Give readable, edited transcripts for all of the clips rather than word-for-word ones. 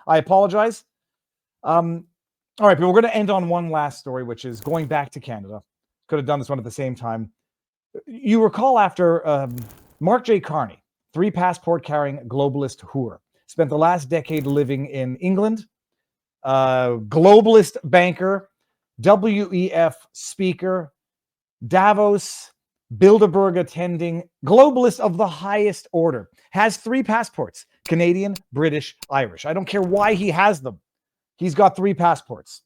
I apologize. All right, but we're going to end on one last story, which is going back to Canada. Could have done this one at the same time. You recall after Mark Jay Carney, 3 passport-carrying globalist whore, spent the last decade living in England, globalist banker, WEF speaker, Davos, Bilderberg attending, globalist of the highest order, has 3 passports, Canadian, British, Irish. I don't care why he has them. He's got 3 passports.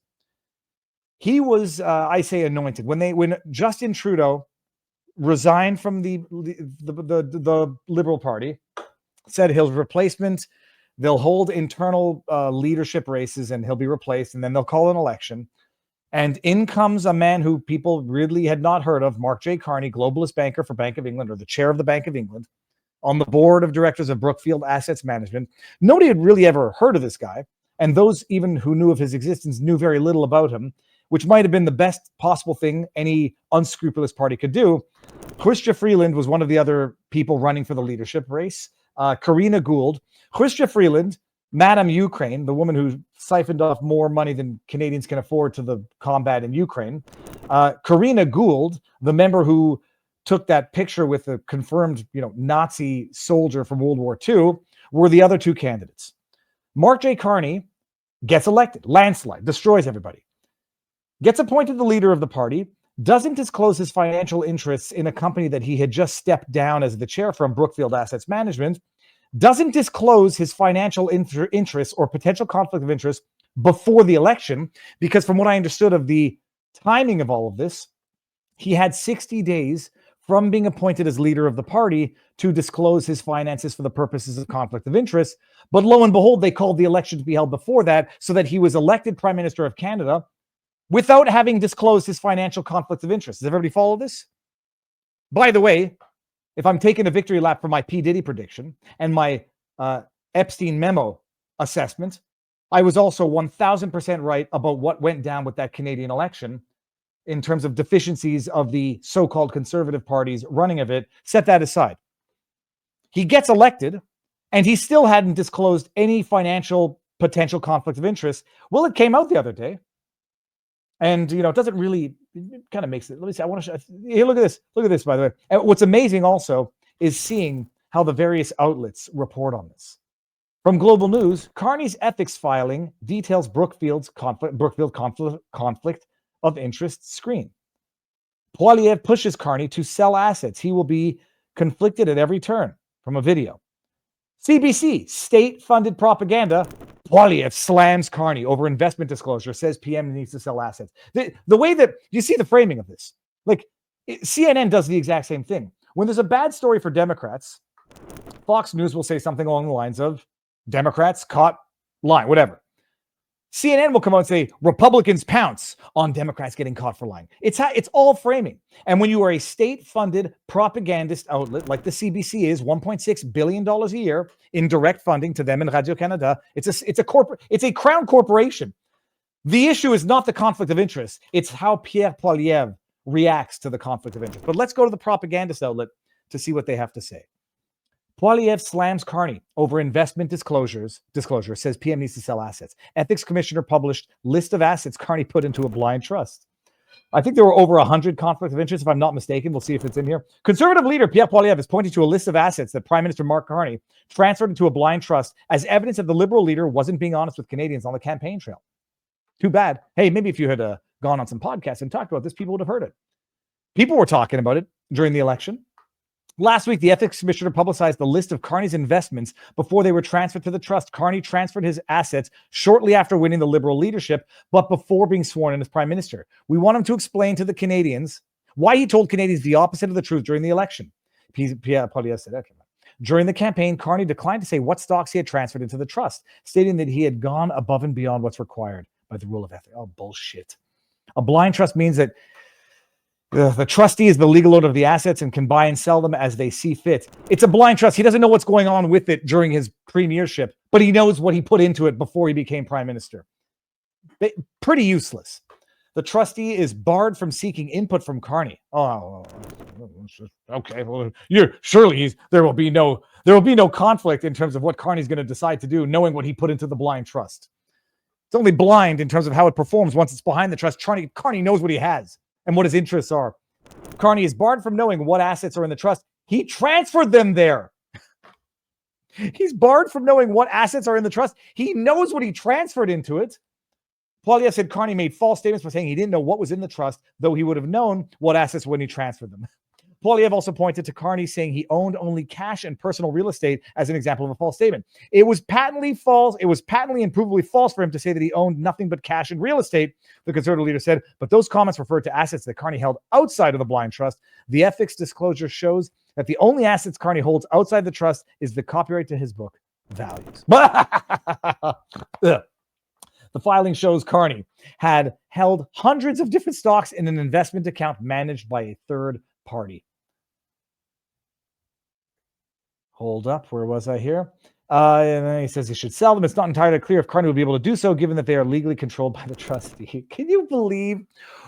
He was, I say, anointed. When Justin Trudeau resigned from the Liberal Party, said he'll replacement, they'll hold internal leadership races and he'll be replaced, and then they'll call an election. And in comes a man who people really had not heard of, Mark Jay Carney, globalist banker for Bank of England, or the chair of the Bank of England, on the board of directors of Brookfield Assets Management. Nobody had really ever heard of this guy. And those even who knew of his existence knew very little about him, which might have been the best possible thing any unscrupulous party could do. Chrystia Freeland was one of the other people running for the leadership race. Karina Gould. Chrystia Freeland, Madame Ukraine, the woman who siphoned off more money than Canadians can afford to the combat in Ukraine. Karina Gould, the member who took that picture with the confirmed, Nazi soldier from World War II, were the other 2 candidates. Mark Jay Carney gets elected, landslide, destroys everybody, gets appointed the leader of the party, doesn't disclose his financial interests in a company that he had just stepped down as the chair from, Brookfield Assets Management, doesn't disclose his financial interests or potential conflict of interest before the election, because from what I understood of the timing of all of this, he had 60 days from being appointed as leader of the party to disclose his finances for the purposes of conflict of interest. But lo and behold, they called the election to be held before that, so that he was elected Prime Minister of Canada without having disclosed his financial conflict of interest. Does everybody follow this? By the way, if I'm taking a victory lap for my P. Diddy prediction and my Epstein memo assessment, I was also 1,000% right about what went down with that Canadian election in terms of deficiencies of the so-called conservative parties running of it. Set that aside. He gets elected, and he still hadn't disclosed any financial potential conflict of interest. Well, it came out the other day. And, it doesn't really, it kind of makes it, let me see, I want to show, here, look at this. Look at this, by the way. And what's amazing also is seeing how the various outlets report on this. From Global News, Carney's ethics filing details Brookfield conflict of interest screen. Poilievre pushes Carney to sell assets. He will be conflicted at every turn, from a video. CBC, state-funded propaganda. Poilievre slams Carney over investment disclosure, says PM needs to sell assets. The way that you see the framing of this, CNN does the exact same thing. When there's a bad story for Democrats, Fox News will say something along the lines of Democrats caught lying, whatever. CNN will come out and say Republicans pounce on Democrats getting caught for lying. It's all framing. And when you are a state-funded propagandist outlet like the CBC is, $1.6 billion a year in direct funding to them in Radio-Canada, it's a crown corporation. The issue is not the conflict of interest. It's how Pierre Poilievre reacts to the conflict of interest. But let's go to the propagandist outlet to see what they have to say. Poilievre slams Carney over investment disclosure, says PM needs to sell assets. Ethics Commissioner published list of assets Carney put into a blind trust. I think there were over 100 conflicts of interest, if I'm not mistaken. We'll see if it's in here. Conservative leader Pierre Poilievre is pointing to a list of assets that Prime Minister Mark Carney transferred into a blind trust as evidence that the Liberal leader wasn't being honest with Canadians on the campaign trail. Too bad. Hey, maybe if you had gone on some podcasts and talked about this, people would have heard it. People were talking about it during the election. Last week, the ethics commissioner publicized the list of Carney's investments before they were transferred to the trust. Carney transferred his assets shortly after winning the Liberal leadership, but before being sworn in as Prime Minister. We want him to explain to the Canadians why he told Canadians the opposite of the truth during the election. Pierre Poilievre said, okay. During the campaign, Carney declined to say what stocks he had transferred into the trust, stating that he had gone above and beyond what's required by the rule of ethics. Oh, bullshit. A blind trust means that the trustee is the legal owner of the assets and can buy and sell them as they see fit. It's a blind trust. He doesn't know what's going on with it during his premiership, but he knows what he put into it before he became Prime Minister. Pretty useless. The trustee is barred from seeking input from Carney. Oh, okay. Well, there will be no There will be no conflict in terms of what Carney's going to decide to do, knowing what he put into the blind trust. It's only blind in terms of how it performs once it's behind the trust. Carney knows what he has and what his interests are. Carney is barred from knowing what assets are in the trust. He transferred them there. He's barred from knowing what assets are in the trust. He knows what he transferred into it. Poilievre said Carney made false statements by saying he didn't know what was in the trust, though he would have known what assets when he transferred them. Poilievre also pointed to Carney saying he owned only cash and personal real estate as an example of a false statement. It was patently false. It was patently and provably false for him to say that he owned nothing but cash and real estate, the Conservative leader said, but those comments referred to assets that Carney held outside of the blind trust. The ethics disclosure shows that the only assets Carney holds outside the trust is the copyright to his book, Values. The filing shows Carney had held hundreds of different stocks in an investment account managed by a third party. Hold up, where was I here? And then he says he should sell them. It's not entirely clear if Carney will be able to do so, given that they are legally controlled by the trustee. Can you believe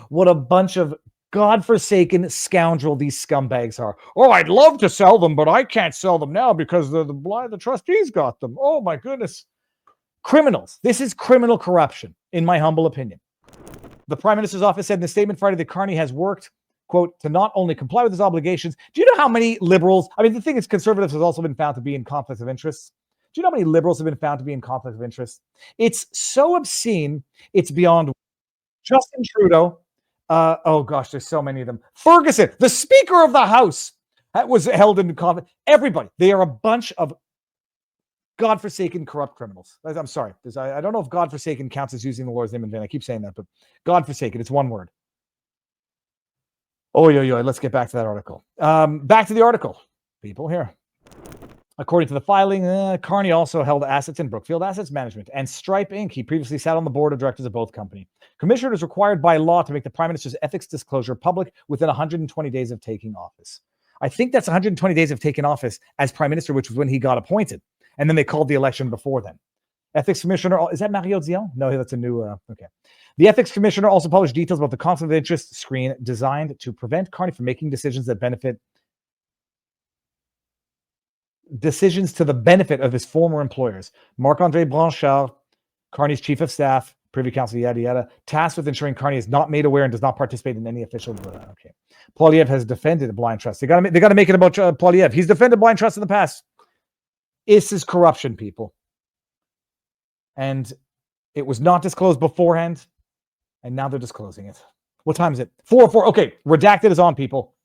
what a bunch of godforsaken scoundrel these scumbags are? Oh, I'd love to sell them, but I can't sell them now because the trustees got them. Oh my goodness. Criminals. This is criminal corruption, in my humble opinion. The Prime Minister's office said in a statement Friday that Carney has worked, quote, to not only comply with his obligations. Do you know how many liberals, I mean, the thing is, conservatives have also been found to be in conflicts of interest. Do you know how many liberals have been found to be in conflict of interest? It's so obscene, it's beyond. Justin Trudeau, oh gosh, there's so many of them. Ferguson, the Speaker of the House, that was held in conflict. Everybody, they are a bunch of godforsaken corrupt criminals. I'm sorry. I don't know if godforsaken counts as using the Lord's name in vain. I keep saying that, but godforsaken, it's one word. Oh, let's get back to that article. Back to the article, people here. According to the filing, Carney also held assets in Brookfield Assets Management and Stripe Inc. He previously sat on the board of directors of both companies. Commissioner is required by law to make the Prime Minister's ethics disclosure public within 120 days of taking office. I think that's 120 days of taking office as Prime Minister, which was when he got appointed. And then they called the election before then. Ethics Commissioner, is that Mario Dion? No, that's a new, okay. The Ethics Commissioner also published details about the conflict of interest screen designed to prevent Carney from making decisions to the benefit of his former employers. Marc-André Blanchard, Carney's chief of staff, Privy Council, yada, yada, tasked with ensuring Carney is not made aware and does not participate in any official. Okay. Poilievre has defended blind trust. They got to make it about Poilievre. He's defended blind trust in the past. This is corruption, people. And it was not disclosed beforehand, and now they're disclosing it. What time is it? 4:04. Okay, redacted is on, people.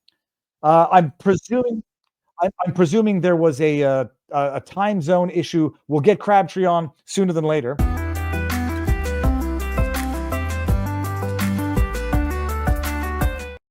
I'm presuming there was a time zone issue. We'll get Crabtree on sooner than later.